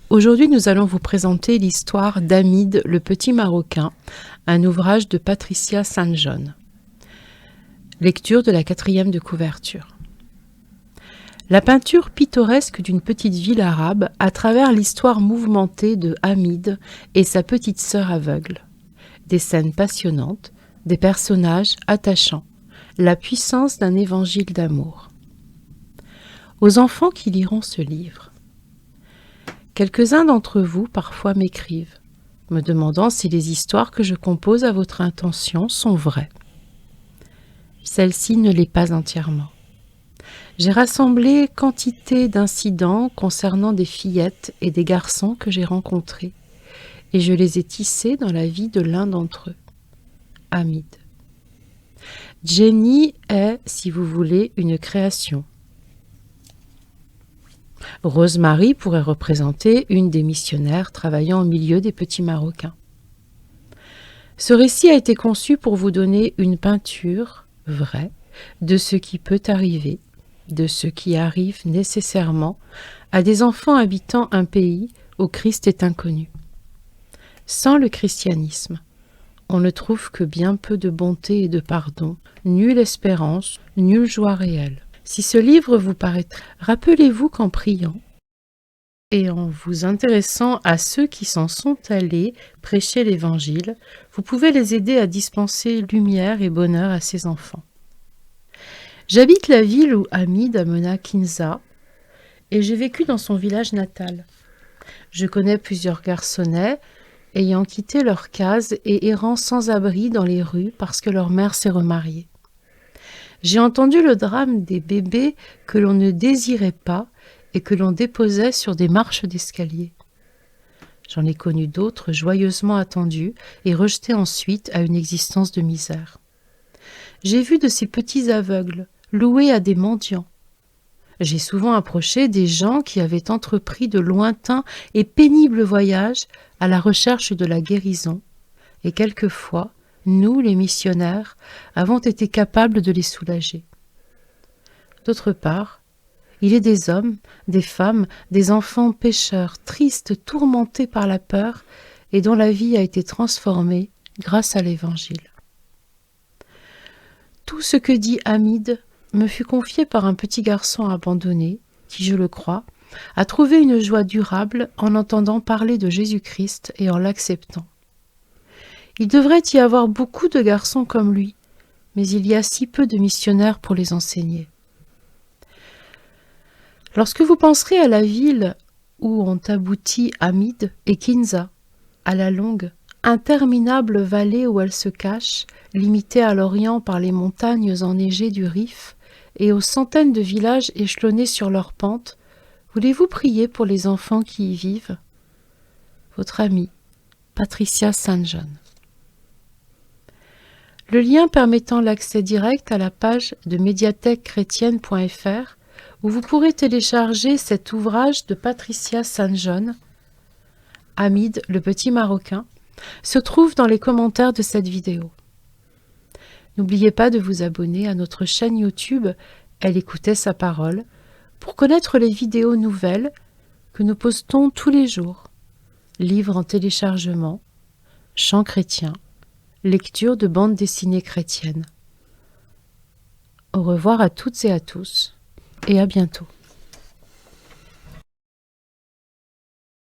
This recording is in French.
Aujourd'hui, nous allons vous présenter l'histoire d'Hamid, le petit Marocain, un ouvrage de Patricia Saint-John. Lecture de la 4e de couverture. La peinture pittoresque d'une petite ville arabe à travers l'histoire mouvementée de Hamid et sa petite sœur aveugle. Des scènes passionnantes, des personnages attachants, la puissance d'un évangile d'amour. Aux enfants qui liront ce livre. Quelques-uns d'entre vous parfois m'écrivent, me demandant si les histoires que je compose à votre intention sont vraies. Celle-ci ne l'est pas entièrement. J'ai rassemblé quantité d'incidents concernant des fillettes et des garçons que j'ai rencontrés, et je les ai tissés dans la vie de l'un d'entre eux, Hamid. Jenny est, si vous voulez, une création. Rosemary pourrait représenter une des missionnaires travaillant au milieu des petits Marocains. Ce récit a été conçu pour vous donner une peinture vraie de ce qui peut arriver, de ce qui arrive nécessairement à des enfants habitant un pays où Christ est inconnu. Sans le christianisme, on ne trouve que bien peu de bonté et de pardon, nulle espérance, nulle joie réelle. Si ce livre vous paraît, rappelez-vous qu'en priant et en vous intéressant à ceux qui s'en sont allés prêcher l'Évangile, vous pouvez les aider à dispenser lumière et bonheur à ces enfants. J'habite la ville où Hamid amena Kinza et j'ai vécu dans son village natal. Je connais plusieurs garçonnets ayant quitté leur case et errant sans abri dans les rues parce que leur mère s'est remariée. J'ai entendu le drame des bébés que l'on ne désirait pas et que l'on déposait sur des marches d'escalier. J'en ai connu d'autres joyeusement attendus et rejetés ensuite à une existence de misère. J'ai vu de ces petits aveugles loués à des mendiants. J'ai souvent approché des gens qui avaient entrepris de lointains et pénibles voyages à la recherche de la guérison, et quelquefois, nous, les missionnaires, avons été capables de les soulager. D'autre part, il est des hommes, des femmes, des enfants pécheurs, tristes, tourmentés par la peur, et dont la vie a été transformée grâce à l'Évangile. Tout ce que dit Hamid me fut confié par un petit garçon abandonné, qui, je le crois, a trouvé une joie durable en entendant parler de Jésus-Christ et en l'acceptant. Il devrait y avoir beaucoup de garçons comme lui, mais il y a si peu de missionnaires pour les enseigner. Lorsque vous penserez à la ville où ont abouti Hamid et Kinza, à la longue, interminable vallée où elle se cache, limitée à l'orient par les montagnes enneigées du Rif, et aux centaines de villages échelonnés sur leurs pentes, voulez-vous prier pour les enfants qui y vivent? Votre amie, Patricia Saint-John. Le lien permettant l'accès direct à la page de médiathèquechrétienne.fr où vous pourrez télécharger cet ouvrage de Patricia Saint-John, Hamid, le petit Marocain, se trouve dans les commentaires de cette vidéo. N'oubliez pas de vous abonner à notre chaîne YouTube Elle écoutait sa parole pour connaître les vidéos nouvelles que nous postons tous les jours. Livres en téléchargement, chants chrétiens, lecture de bandes dessinées chrétiennes. Au revoir à toutes et à tous, et à bientôt.